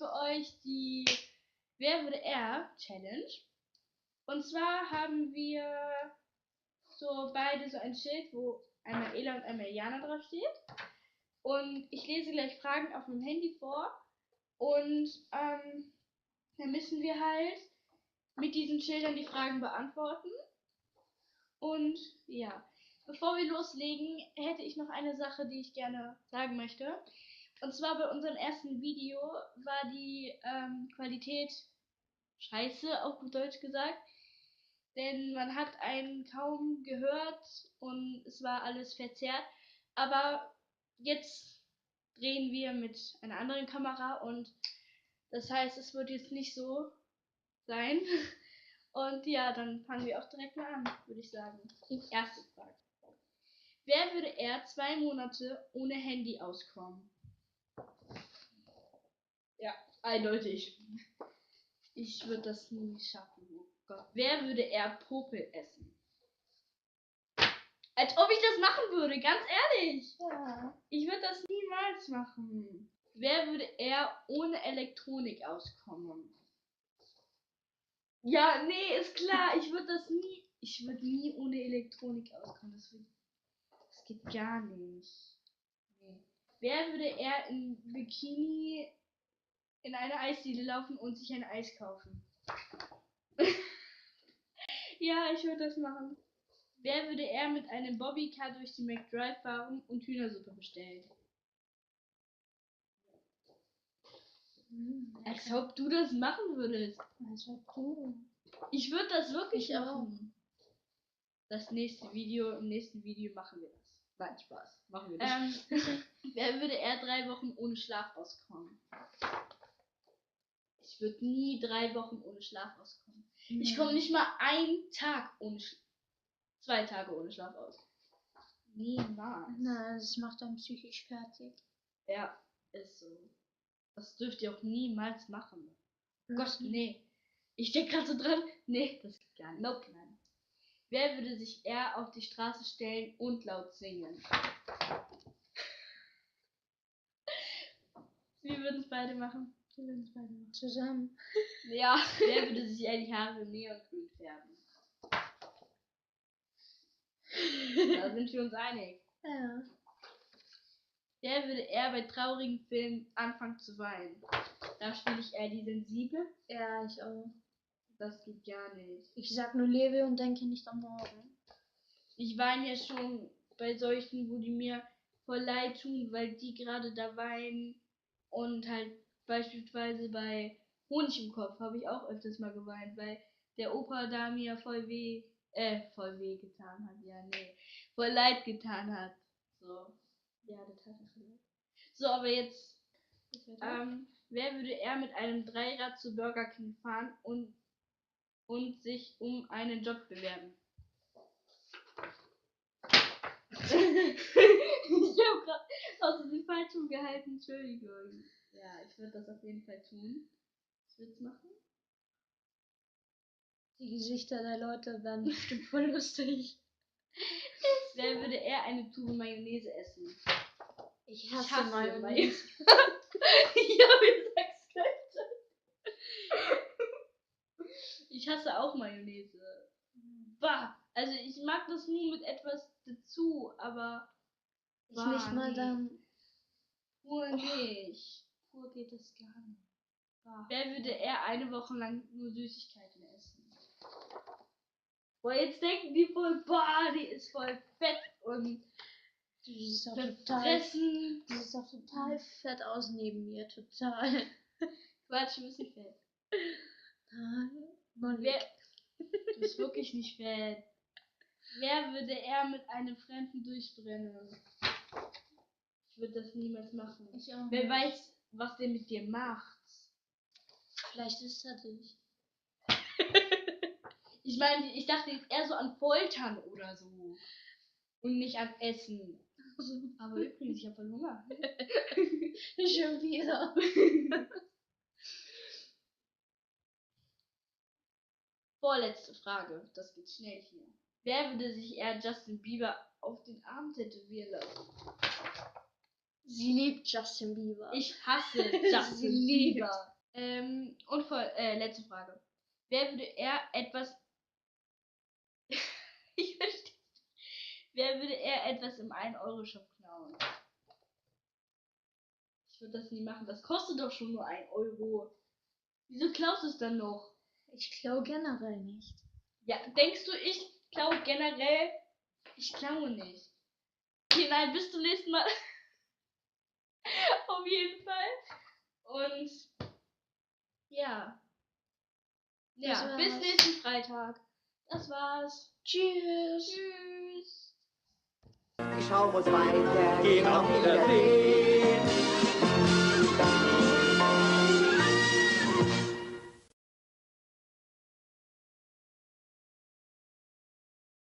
für euch die Wer würde er Challenge. Und zwar haben wir so beide so ein Schild, wo einmal Ela und einmal Jana drauf steht. Und ich lese gleich Fragen auf dem Handy vor. Und dann müssen wir halt mit diesen Schildern die Fragen beantworten. Und ja, bevor wir loslegen, hätte ich noch eine Sache, die ich gerne sagen möchte. Und zwar bei unserem ersten Video war die Qualität scheiße, auf gut Deutsch gesagt. Denn man hat einen kaum gehört und es war alles verzerrt. Aber jetzt drehen wir mit einer anderen Kamera und das heißt, es wird jetzt nicht so sein. Und ja, dann fangen wir auch direkt mal an, würde ich sagen. Erste Frage. Wer würde eher 2 Monate ohne Handy auskommen? Ja, eindeutig. Ich würde das nie schaffen. Oh Gott. Wer würde eher Popel essen? Als ob ich das machen würde, ganz ehrlich. Ja. Ich würde das niemals machen. Wer würde eher ohne Elektronik auskommen? Ja, nee, ist klar. Ich würde nie ohne Elektronik auskommen. Das geht gar nicht. Nee. Wer würde eher in Bikini in eine Eisdiele laufen und sich ein Eis kaufen? Ja, ich würde das machen. Wer würde eher mit einem Bobbycar durch die McDrive fahren und Hühnersuppe bestellen? Als ob du das machen würdest. Das war cool. Ich würde das wirklich Ich auch. machen. Im nächsten Video machen wir das. Nein, Spaß. Machen wir das. Wer würde eher 3 Wochen ohne Schlaf auskommen? Ich würde nie 3 Wochen ohne Schlaf auskommen. Ich komme nicht mal 2 Tage ohne Schlaf aus. Niemals. Na, das macht einen psychisch fertig. Ja, ist so. Das dürft ihr auch niemals machen. Gott, nee. Ich denke gerade so dran. Nee, das geht gar nicht. Nope, nein. Wer würde sich eher auf die Straße stellen und laut singen? Wir würden es beide machen. Zusammen. Ja. Wer würde sich eher die Haare neongrün färben? Da sind wir uns einig. Ja. Wer würde eher bei traurigen Filmen anfangen zu weinen? Da spiele ich eher die Sensible. Ja, ich auch. Das geht gar nicht. Ich sag nur lebe und denke nicht am Morgen. Ich weine ja schon bei solchen, wo die mir voll leid tun, weil die gerade da weinen. Und halt beispielsweise bei Honig im Kopf habe ich auch öfters mal geweint, weil der Opa da mir voll weh getan hat. Ja, nee. Voll leid getan hat. So. Ja, das hat er schon leid. So, aber jetzt. Wer würde eher mit einem Dreirad zu Burger King fahren und sich um einen Job bewerben? Ich habe gerade aus dem falsch gehalten, Entschuldigung. Ja, ich würde das auf jeden Fall tun. Ich würde es machen. Die Gesichter der Leute werden bestimmt voll lustig. Wer würde eher eine Tube Mayonnaise essen? Ich hasse Mayonnaise. Ja, wie sagst du? Ich hasse auch Mayonnaise. Bah! Also ich mag das nie mit etwas dazu, aber Ich nicht mal nee. dann. Pur nicht. Pur geht das gar nicht. Wer würde eher eine Woche lang nur Süßigkeiten essen? Boah, jetzt denken die voll, boah, die ist voll fett und Die ist auch verfressen. Die sieht auch total fett aus neben mir. Total. Quatsch, du bist nicht fett. Nein. Du bist wirklich nicht fett. Wer würde eher mit einem Fremden durchbrennen? Ich würde das niemals machen. Ich auch Wer nicht. weiß, was der mit dir macht. Vielleicht ist er dich. Ich meine, ich dachte jetzt eher so an Foltern oder so. Und nicht an Essen. Aber übrigens, ich habe voll Hunger. Schon wieder. Vorletzte Frage. Das geht schnell hier. Wer würde sich eher Justin Bieber auf den Arm tätowieren lassen? Sie liebt Justin Bieber. Ich hasse Sie Justin liebt. Bieber. Letzte Frage. Wer würde eher etwas. Ich verstehe. Wer würde eher etwas im 1-Euro-Shop klauen? Ich würde das nie machen. Das kostet doch schon nur 1 Euro. Wieso klaust du es dann noch? Ich klaue generell nicht. Ja, denkst du, ich klaue generell? Ich klaue nicht. Okay, nein, bis zum nächsten Mal. Auf jeden Fall. Und ja. Ja, bis nächsten Freitag. Das war's. Tschüss. Tschüss. Die Show muss weitergehen. Auf Wiedersehen.